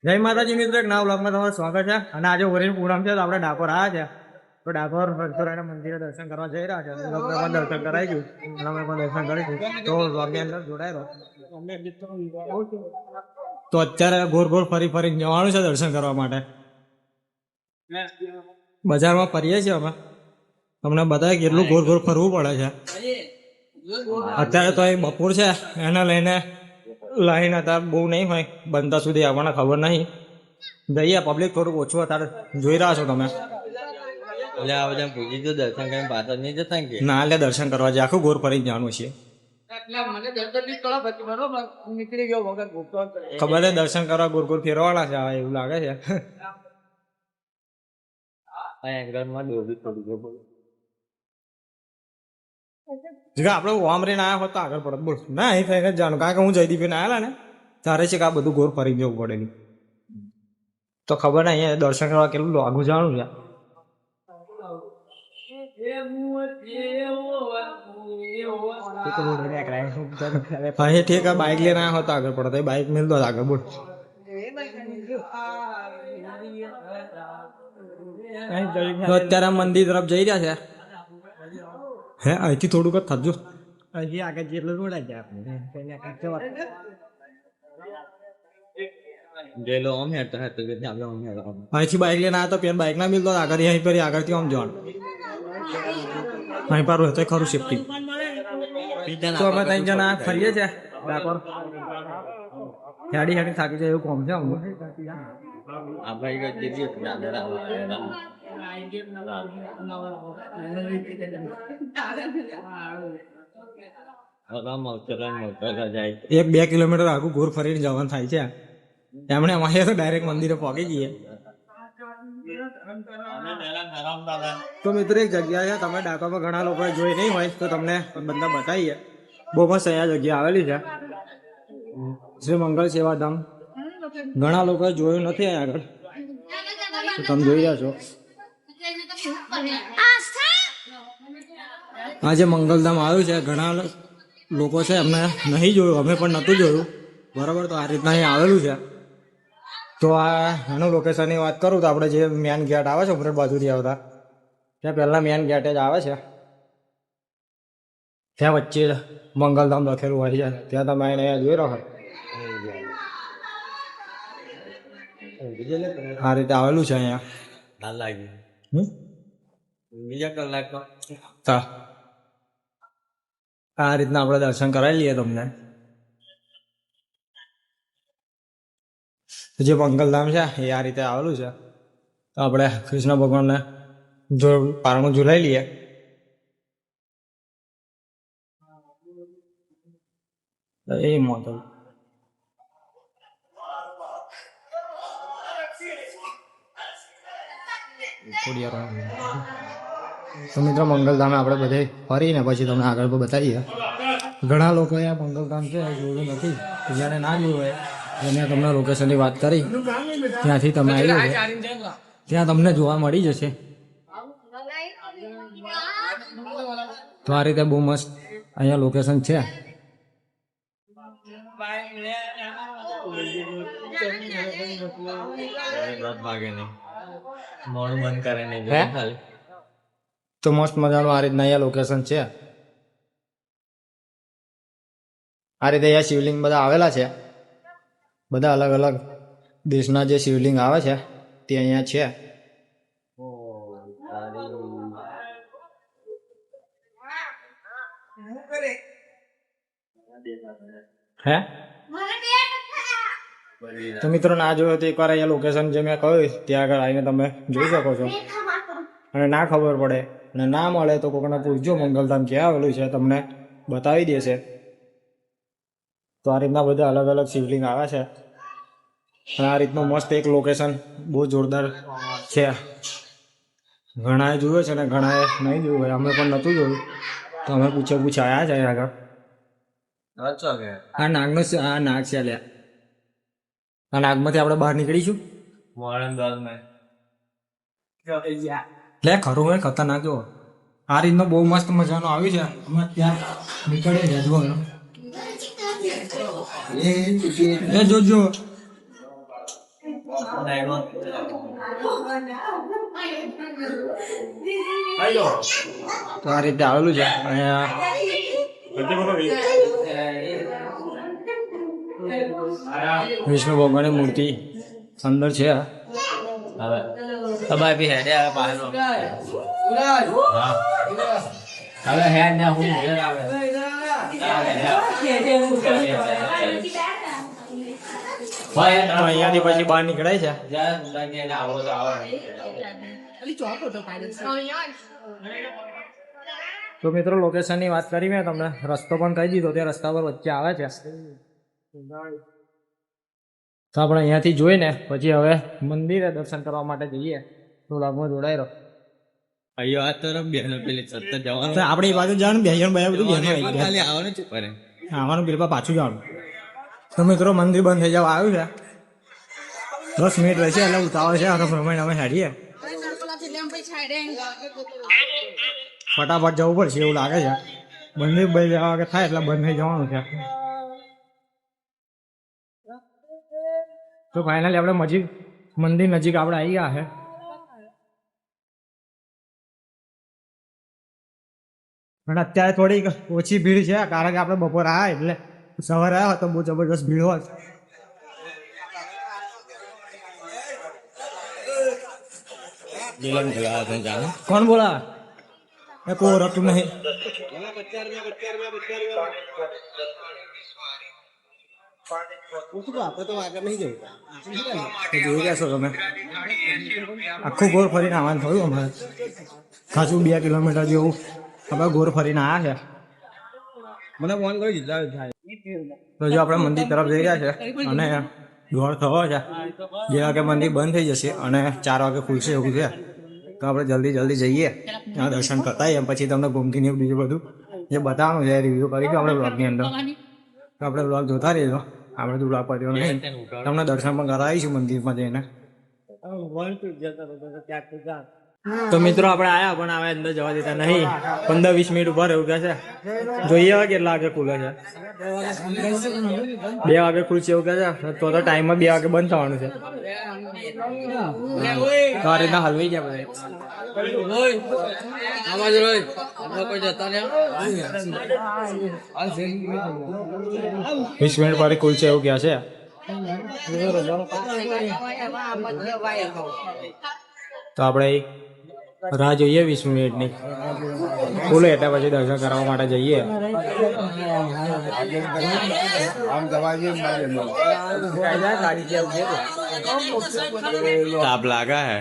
જય માતાજી મિત્રો, એક નવા બ્લોગમાં તમારું સ્વાગત છે. અને આજે ઓરેન પૂનમ છે તો આપણે ડાકોર આવ્યા છે. તો ડાકોર રણછોડરાયના મંદિરે દર્શન કરવા જઈ રહ્યા છે. દર્શન કરાવી ગયું અને અમે પણ દર્શન કરીશું. તો બ્લોગની અંદર જોડાયેલો તો અત્યારે ગોળ ગોળ ફરી ફરીને જવાનું છે દર્શન કરવા માટે. બજારમાં ફરીએ છીએ અમે, તમને બતાવે કેટલું ગોળ ગોળ ફરવું પડે છે. અત્યારે તો અહીં બપોર છે, એને લઈને લાઈન અત્યારે બહુ નહીં હોય, બનતા સુધી આપણને ખબર નહીં. જઈએ, પબ્લિક થોડુંક ઓછું અત્યારે જોઈ રહ્યા છો તમે. ના એટલે દર્શન કરવા જાય, આખું ગોર ફરી જવાનું છે. ખબર છે દર્શન કરવા ગોર ગોર ફેરવાના છે, એવું લાગે છે. આપડે વામરીને આવ્યા હોત તો આગળ પડત બોલ ના અહીં થઈને જ જાણું, કારણ કે હું જયદીપીને આવેલા ને તારે છે કે આ બધું ગોર ફરી જવું પડે. તો ખબર ને અહીંયા દર્શન કરવા કેટલું આગું જવાનું છે. ઠીક બાઇક લઈને આવ્યા હોત આગળ પડત, બાઇક મેળ દો આગળ બોલ. અત્યારે મંદિર તરફ જઈ રહ્યા છે. હે અહીંથી થોડુંક જ થજો, હજી આગળ જેટલું રોડ છે અહીંથી બાઇક લઈને આવ્યા તો પેન બાઇક ના મિલતો આગળ, અહીં પર આગળથી આમ જવાનું અહીં પારું હતું ખરું સેફટી. તો અમે ત્રણ જણા ફરીએ છીએ ડાકોર. હેડી હેડી થાકી જાય એવું કોમ છે અમને. એક 2 કિલોમીટર આખું ઘોર ફરીને જવાનું થાય છે. એમણે અમારે તો ડાયરેક્ટ મંદિરે પહોંચી જઈએ. તો મિત્રો એક જગ્યા છે, તમે ડાકોરમાં ઘણા લોકોએ જોઈ નહીં હોય તો તમને બધા બતાવીએ. બહુ મસ્ત અહીંયા જગ્યા આવેલી છે, શ્રી મંગલ સેવાધામ. ઘણા લોકોએ જોયું નથી અહીંયા આગળ, તો તમે જોઈ રહ્યા છો. આ જે મંગલધામ આવ્યું છે, ઘણા લોકો છે એમને નહીં જોયું, અમે પણ નહોતું જોયું બરાબર. તો આ રીતના અહીં આવેલું છે. તો આ એનું લોકેશનની વાત કરું તો આપણે જે મેન ગેટ આવે છે ઉમરેઠ બાજુથી આવતા, ત્યાં પહેલાં મેન ગેટ જ આવે છે. ત્યાં વચ્ચે મંગલધામ લખેલું હોય છે, ત્યાં તમે એને જોઈ રહ્યો. આ રીતે આવેલું છે અહીંયા. બીજા કલાક આ રીતના આપણે દર્શન કરાવી લઈએ તમને. જે મંગલધામ છે એ આ રીતે આવેલું છે. તો આપણે કૃષ્ણ ભગવાનને જો પારણું ઝુલાઈ લઈએ. એ મોટો તો મિત્રો મંગલધામે આપણે બધે ફરીને પછી તમને આગળ પર બતાવીએ. ઘણા લોકો આ મંગલધામ છે જોયું નથી, જેને ના જોયું હોય એને તમને લોકેશનની વાત કરી, ત્યાંથી તમે આવી છે ત્યાં તમને જોવા મળી જશે. તો આ રીતે બહુ મસ્ત અહીંયા લોકેશન છે. તો મસ્ત મજાનું આ રીતના અહીંયા લોકેશન છે. આ રીતે અહીંયા શિવલિંગ બધા આવેલા છે. બધા અલગ અલગ દેશના જે શિવલિંગ આવે છે તે અહીંયા છે. હે તો મિત્રો ના જોયો તો એકવાર અહીંયા લોકેશન જે મેં કહ્યું ત્યાં આગળ આવીને તમે જોઈ શકો છો. અને ના ખબર પડે અને ના મળે તો કોકને પૂછજો મંગલધામ ક્યાં આવેલું છે, તમને બતાવી દેશે. તો આ રીતના બધા અલગ અલગ શિવલિંગ આવે છે. અને આ રીતનું મસ્ત એક લોકેશન બહુ જોરદાર છે. ઘણાએ જોયું છે ને ઘણાએ નહીં જોયું હોય, અમે પણ નહોતું જોયું તો અમે પૂછે આવ્યા છે આગળ. આ નાગનો આ નાગ છે લ્યા. આ નાગમાંથી આપણે બહાર નીકળીશું. લે ખરું હોય ખતરનાક. જો આ રીતનો બહુ મસ્ત મજાનો આવ્યું છે. અમે ત્યાં નીકળીએ છે જો એ જોજો. તો આ રીતે આવેલું છે અહીંયા વિષ્ણુ ભગવાનની મૂર્તિ અંદર છે. હવે તમારે બી હેડે આવે બહાર હવે હેડ ને હું આવે અહીંયાથી પછી બહાર નીકળાય છે. તો મિત્રો લોકેશનની વાત કરી મેં તમને, રસ્તો પણ કહી દીધો, તે રસ્તા પર વચ્ચે આવે છે. તો આપણે અહીંયાથી જોઈને પછી હવે મંદિરે દર્શન કરવા માટે જઈએ. તો લાગમાં જોડાઈ રહો. અહીંયા આ તરફ બેનો પેલી સતત જવાનું, આપણી બાજુ જવાનું, બેસણ ભાઈ બધું ખાલી આવવાનું છે પર આવવાનું, પેલા પાછું જવાનું. તો મિત્રો મંદિર બંધ થઈ જવા આવ્યું છે, 10 મિનિટ રહેશે એટલે ઉતાવળ છે. તો પ્રમાણે અમે હેડીએ, ફટાફટ જવું પડશે એવું લાગે છે. મંદિર બંધ જવા કે થાય એટલે બંધ થઈ જવાનું છે. તો ફાઇનલી આપણે મંદિર નજીક આપણે આવી ગયા છે. પણ અત્યારે થોડીક ઓછી ભીડ છે, કારણ કે આપણે બપોર આવ્યા એટલે સવારે આવ્યા તો બહુ જબરદસ્ત ભીડ હોત. કોણ બોલા? કોઈ ઓળખતું નહીં. જોઈ રહ્યા છો તમે, આખું ગોળ ફરીને આવવાનું થયું અમારે. ખાસું 2 કિલોમીટર જેવું આપણે ગોળ ફરીને આવ્યા છે. મને ફોન કરી દીધા. તો જો આપણે મંદિર તરફ જઈ રહ્યા છે અને દોડ થયો છે. 2 વાગે મંદિર બંધ થઈ જશે અને 4 વાગે ખુલશે એવું છે. તો આપણે જલ્દી જઈએ, ત્યાં દર્શન કરતા એમ પછી તમને ઘૂમતીને બીજું બધું જે બતાવવાનું છે રિવ્યૂ કરીશું આપણે બ્લોગની અંદર. તો આપણે બ્લોગ જોતા રહીશું. આપણે તો બ્લોગ કર્યો નહીં, તમને દર્શન પણ કરાવીશું મંદિરમાં જઈને. તો મિત્રો આપણે આયા પણ હવે અંદર જવા દેતા નહીં. 15-20 મિનિટ ઉભા રહેવું કહે છે. જોઈએ હવે કેટલા વાગે ખુલે છે. 2 વાગે ખુલશે એવું કહે છે. તો ટાઈમમાં 2 વાગે બંધ થવાનું છે. તો આ રીતના હલવાઈ ગયા બધા. 20 મિનિટ પછી ખુલશે એવું કહે છે. તો આપણે રાહ જોઈએ 20 મિનિટની. ખુલે એટલે પછી દર્શન કરવા માટે જઈએ. તાપ લાગે હે.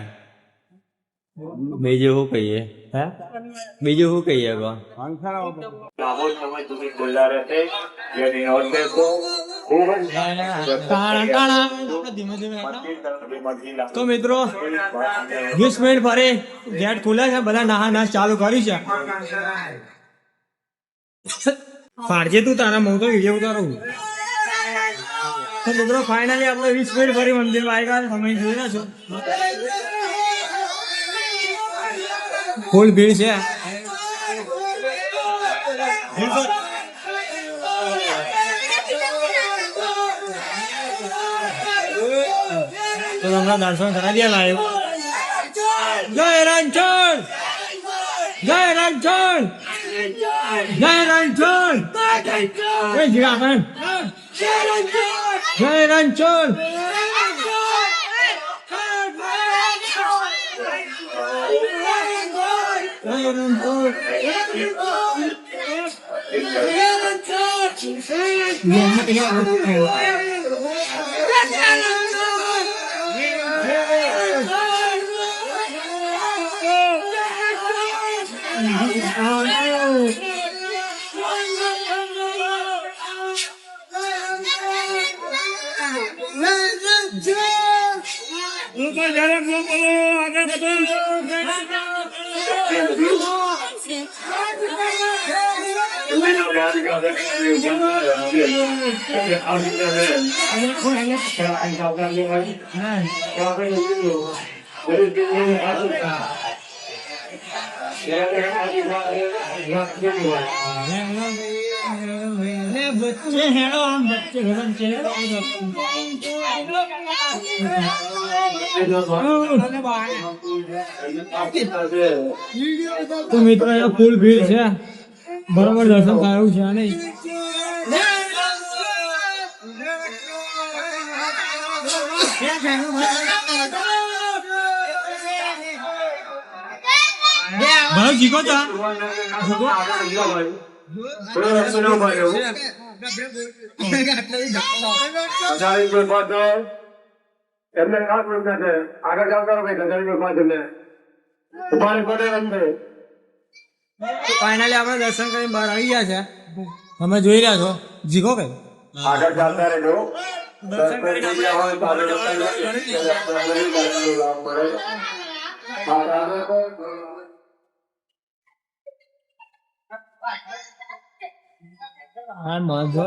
બીજું શું કહીએ? બીજું શું કહીએ? તો મિત્રો 20 મિનિટ ફરી ગેટ ખુલે છે. બધા નાશ ચાલુ કર્યું છે. ફાડજે તું તારા હું તો વિડીયો ઉતારું. તો મિત્રો ફાઇનલી આપણે 20 મિનિટ ફરી મંદિરમાં આવી ગયા. તમે જોઈ રહ્યા છો ફૂલ ભીડ છે. તો તમને દર્શન કરાવી દે લાઈવ. જય રણછોડ, જય રણછોડ, જય રણછોડ, જય રણછોડ. बच्चे हैं हम बच्चे તો મિત્રો અહીંયા ફૂલ ભીડ છે, બરોબર દર્શન કરાયું છે નહીં. ભાઈ જીકો તા ફાઇનલી આપણે દર્શન કરીને બહાર આવી ગયા છે. તમે જોઈ રહ્યા છો જીકો કઈ આગળ ચાલતા રહેજો. દર્શન કરીને હા માધવ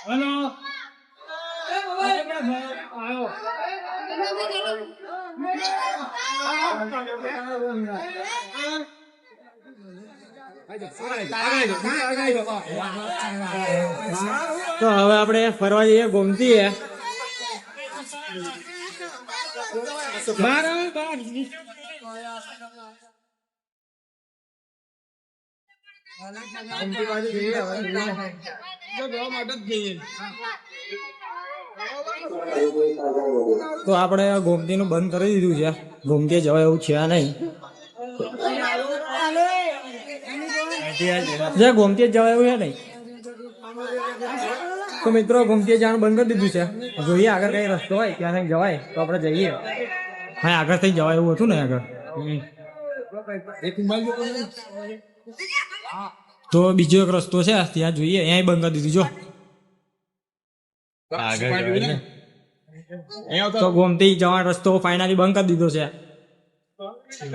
હેલો તો હવે આપણે ફરવા જઈએ ગોમતી હે. તો આપણે ગોમતી નું બંધ કરી દીધું છે, ગોમતી જવાય એવું છે નહીં. જે ગોમતી જવાય એવું છે નહીં. તો મિત્રો ગોમતી જવાનું બંધ કરી દીધું છે. જોઈએ આગળ કઈ રસ્તો હોય ત્યાં જવાય તો આપણે જઈએ. હા આગળ થઈ જવાય એવું હતું ને આગળ. તો બીજો એક રસ્તો છે ત્યાં જોઈએ, અહીંયા બંધ કરી દીધું જો. તો ગોમતી જવાનો રસ્તો ફાઇનલી બંધ કરી દીધો છે.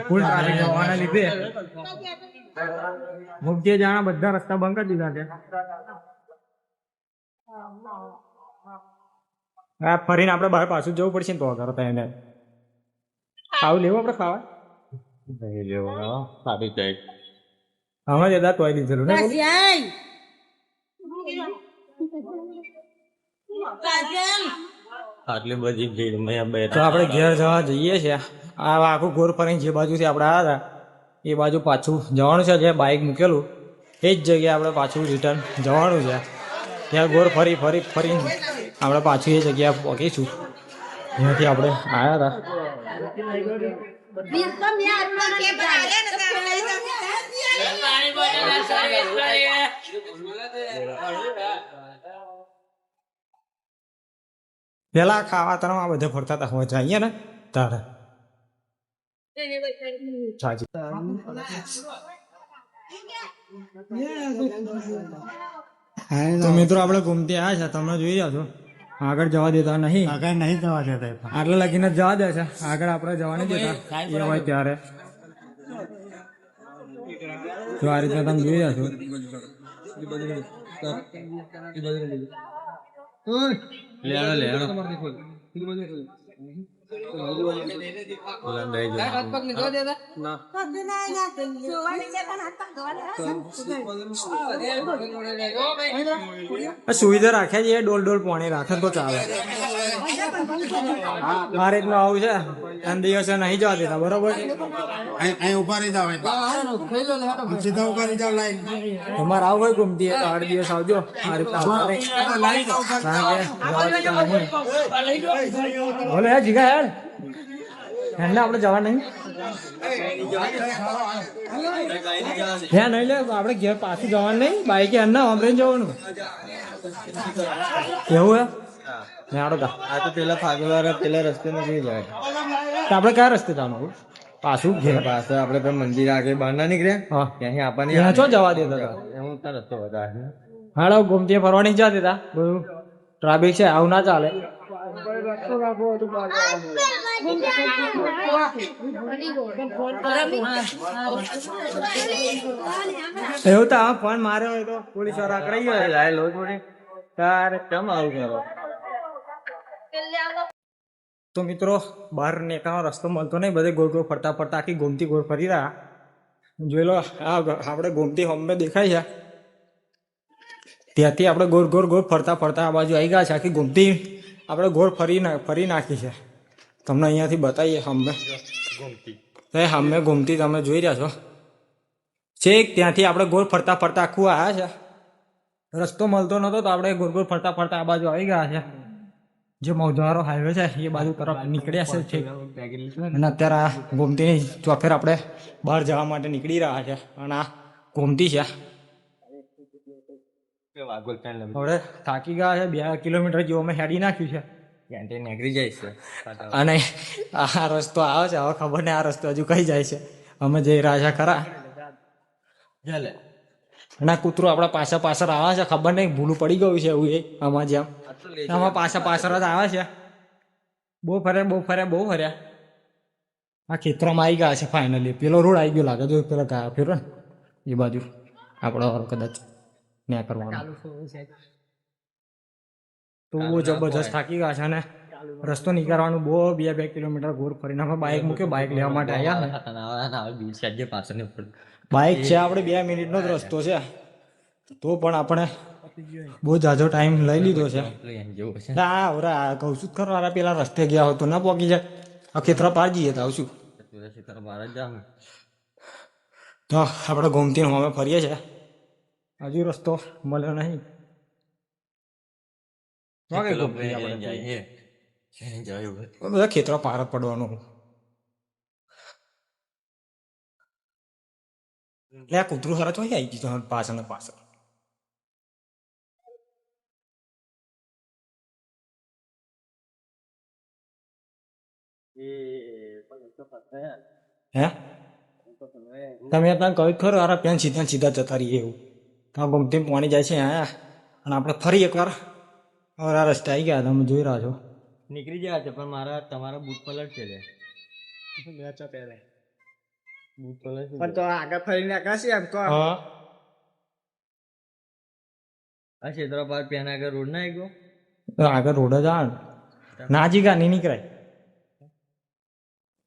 ફૂલ ટ્રાફિક જવાના લીધે ગોમતી જવાના બધા રસ્તા બંધ કરી દીધા છે. હા ફરીને આપણે બહાર પાછું જવું પડશે ને તો આગળ હતા એને ખાવું લેવું આપણે ખાવા હમણાં જ દાંત વાઈ દીધેલું ને. આટલી બધી ભીડ મેં તો આપણે ઘેર જવા જઈએ છીએ. આ આખું ગોર ફરીને જે બાજુથી આપણે આવ્યા હતા એ બાજુ પાછું જવાનું છે. જે બાઇક મૂકેલું એ જ જગ્યાએ આપણે પાછું રિટર્ન જવાનું છે. ત્યાં ગોર ફરી આપણે પાછું એ જગ્યાએ પહોંચીશું જ્યાંથી આપણે આવ્યા હતા. પેલા ખાવા તરફ બધે ફરતા હતા હવે જઈએ ને તારે તો મિત્રો આપણે ઘૂમતી આવ્યા છે, તમે જોઈ રહ્યા છો. આગળ જવા દેતા નહીં, આગળ નહીં જવા દેતા. આટલે લગીને જ જવા દે છે, આગળ આપણે જવા નહીં દેતા એ હોય ત્યારે. તો આ રીતે તમે જોઈ રહ્યા છો. સુવિધા રાખ્યા છે, ડોલ પાણી રાખે તો ચાલે. આ રીતનું આવું છે, એમ દિવસે નહીં જવા દેતા બરોબર. અહીં ઉભા રહી જાવ, સીધા ઉભા રહી જાવ લાઈન. તમારે આવું હોય ઘૂમતી તો 8 દિવસ આવજો. આ રીતના બોલે યાર જીગા યાર એમને આપણે જવા નહીં ત્યાં નહીં લે આપણે ઘેર પાછું જવાનું નહીં. બાઈકે એમના અમરેન જવાનું એવું હે આડો તા. આ તો પેલા ફાગલવાળા પેલા રસ્તે નથી જાય. તો આપણે કયા રસ્તે જવાનું પાછું ઘેર? પાછળ આપણે તો મંદિર આગળ બહાર ના નીકળ્યા. હા ત્યાંથી આપણને ત્યાં ચો જવા દેતા હતા. હું તાર રસ્તો વધારે હાડો ગોમતી ફરવા નહીં જવા દેતા, બધું ટ્રાફિક છે આવું ના ચાલે. એવું તો આ ફોન માર્યો હોય તો પોલીસ વાળા કરી હોય લાય લો થોડી તારે કેમ આવું કરો. તો મિત્રો બહાર નીકળવાનો રસ્તો મળતો નહીં, બધે ગોળ ગોળ ફરતા આખી ગોમતી ગોળ ફરી રહ્યા. જોઈ લો આ આપણે ગોમતી હોમે દેખાય છે ત્યાંથી આપણે ગોળ ગોળ ગોળ ફરતા ફરતા આ બાજુ આવી ગયા છે આખી ગોમતી આપણે ગોળ ફરી નાખી છે તમને અહીંયાથી બતાવીએ હમે તો એ હમે ગોમતી તમે જોઈ રહ્યા છો છેક ત્યાંથી આપણે ગોળ ફરતા ફરતા આખું આવ્યા છે રસ્તો મળતો નહોતો તો આપણે ગોળ ગોળ ફરતા ફરતા આ બાજુ આવી ગયા છે જે મૌધારો હાઈવે છે એ બાજુ તરફ નીકળ્યા છે ઠીક અને અત્યારે આ ગોમતીની ચોફેર આપણે બહાર જવા માટે નીકળી રહ્યા છે અને આ ગોમતી છે હવે થાકી ગયા છે 2 કિલોમીટર જેવું અમે હેડી નાખ્યું છે ક્યાંથી નીકળી જાય છે અને આ રસ્તો આવે છે હવે ખબર નહીં આ રસ્તો હજુ કઈ જાય છે અમે જઈ રહ્યા છે ખરા ચાલે અને આ કૂતરું આપણા પાછળ આવે છે ખબર નહીં ભૂલું પડી ગયું છે એવું એ આમાં જેમ આમાં પાછળ જ આવે છે બહુ ફર્યા આ ખેતરોમાં આવી ગયા છે ફાઇનલી પેલો રોડ આવી ગયો લાગે જો પેલા ગયા ફેરો ને એ બાજુ આપણો કદાચ ન્યા કરવાનો તો બહુ જબરજસ્ત થાકી ગયા છે અને રસ્તો નીકળવાનું બહુ 2 કિલોમીટર ઘોર ફરીને અમે બાઇક મૂક્યો બાઇક લેવા માટે આવ્યા બાઇક છે આપણે 2 મિનિટનો જ રસ્તો છે તો પણ આપણે બહુ જાજો ટાઈમ લઈ લીધો છે ના ઓરા કહું છું ખરો પેલા રસ્તે ગયા હોય તો ના પહોંચી જાય આ ખેતરા પાર જઈએ તો આવશું તો આપણે ગોમતી અમે ફરીએ છીએ હજુ રસ્તો મળ્યો નહીં બધા ખેતરો પાર જ પડવાનું એટલે આ કૂતરું સારા ચોઈ આવી ગયું પાછળ હે તમે ત્યાં કહ્યું ખરો આરા પેન સીધા જતા રહીએ એવું ત્યાં ગમતી પાણી જાય છે આયા અને આપણે ફરી એકવાર હવે આ રસ્તે આવી ગયા તમે જોઈ રહ્યા છો નીકળી ગયા છે પણ તમારા બૂટ પલટ છે પણ તો આગળ ફરીને આકાશી એમ કહો હા આ ક્ષેત્ર પાર પેન આગળ રોડ ના આવ્યો તો આગળ રોડ જ આવે ના જીગા નહીં નીકળાય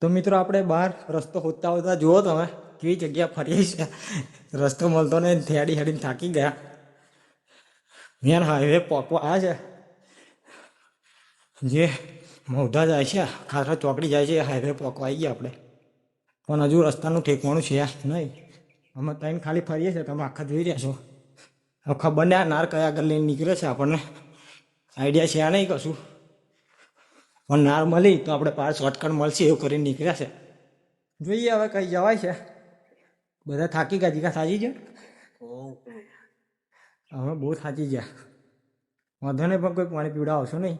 તો મિત્રો આપણે બહાર રસ્તો ખોદતા હોતા જુઓ તમે કેવી જગ્યા ફરીએ છે રસ્તો મળતો ને હેડીને થાકી ગયા મેન હાઈવે પોકવા આવ્યા છે જે મૌધા જાય છે ખાસા ચોકડી જાય છે હાઈવે પોકવા આવી ગયા આપણે પણ હજુ રસ્તાનું ઠેકવાનું છે નહીં અમે ત્યાં ખાલી ફરીએ છીએ તમે આખા જોઈ રહ્યા છો હવે ખબર નહીં આ નાર કયા આગળ લઈને નીકળે છે આપણને આઈડિયા છે આ નહીં કશું પણ નાર મળી તો આપણે પાર શોર્ટકટ મળશે એવું કરીને નીકળ્યા છે જોઈએ હવે કઈ જવાય છે બધા થાકી ગયા જીગા સાજી છે હવે બહુ થાકી ગયા વાંધો નહીં પણ કોઈ પાણી પીવડાવશો નહીં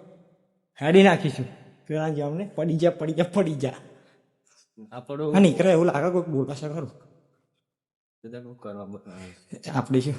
હેડી નાખીશું પેલા જે અમને પડી જા આપણો નીકળે એવું લાગે કોઈક બોલાશે ખરું કરવા આપણે શું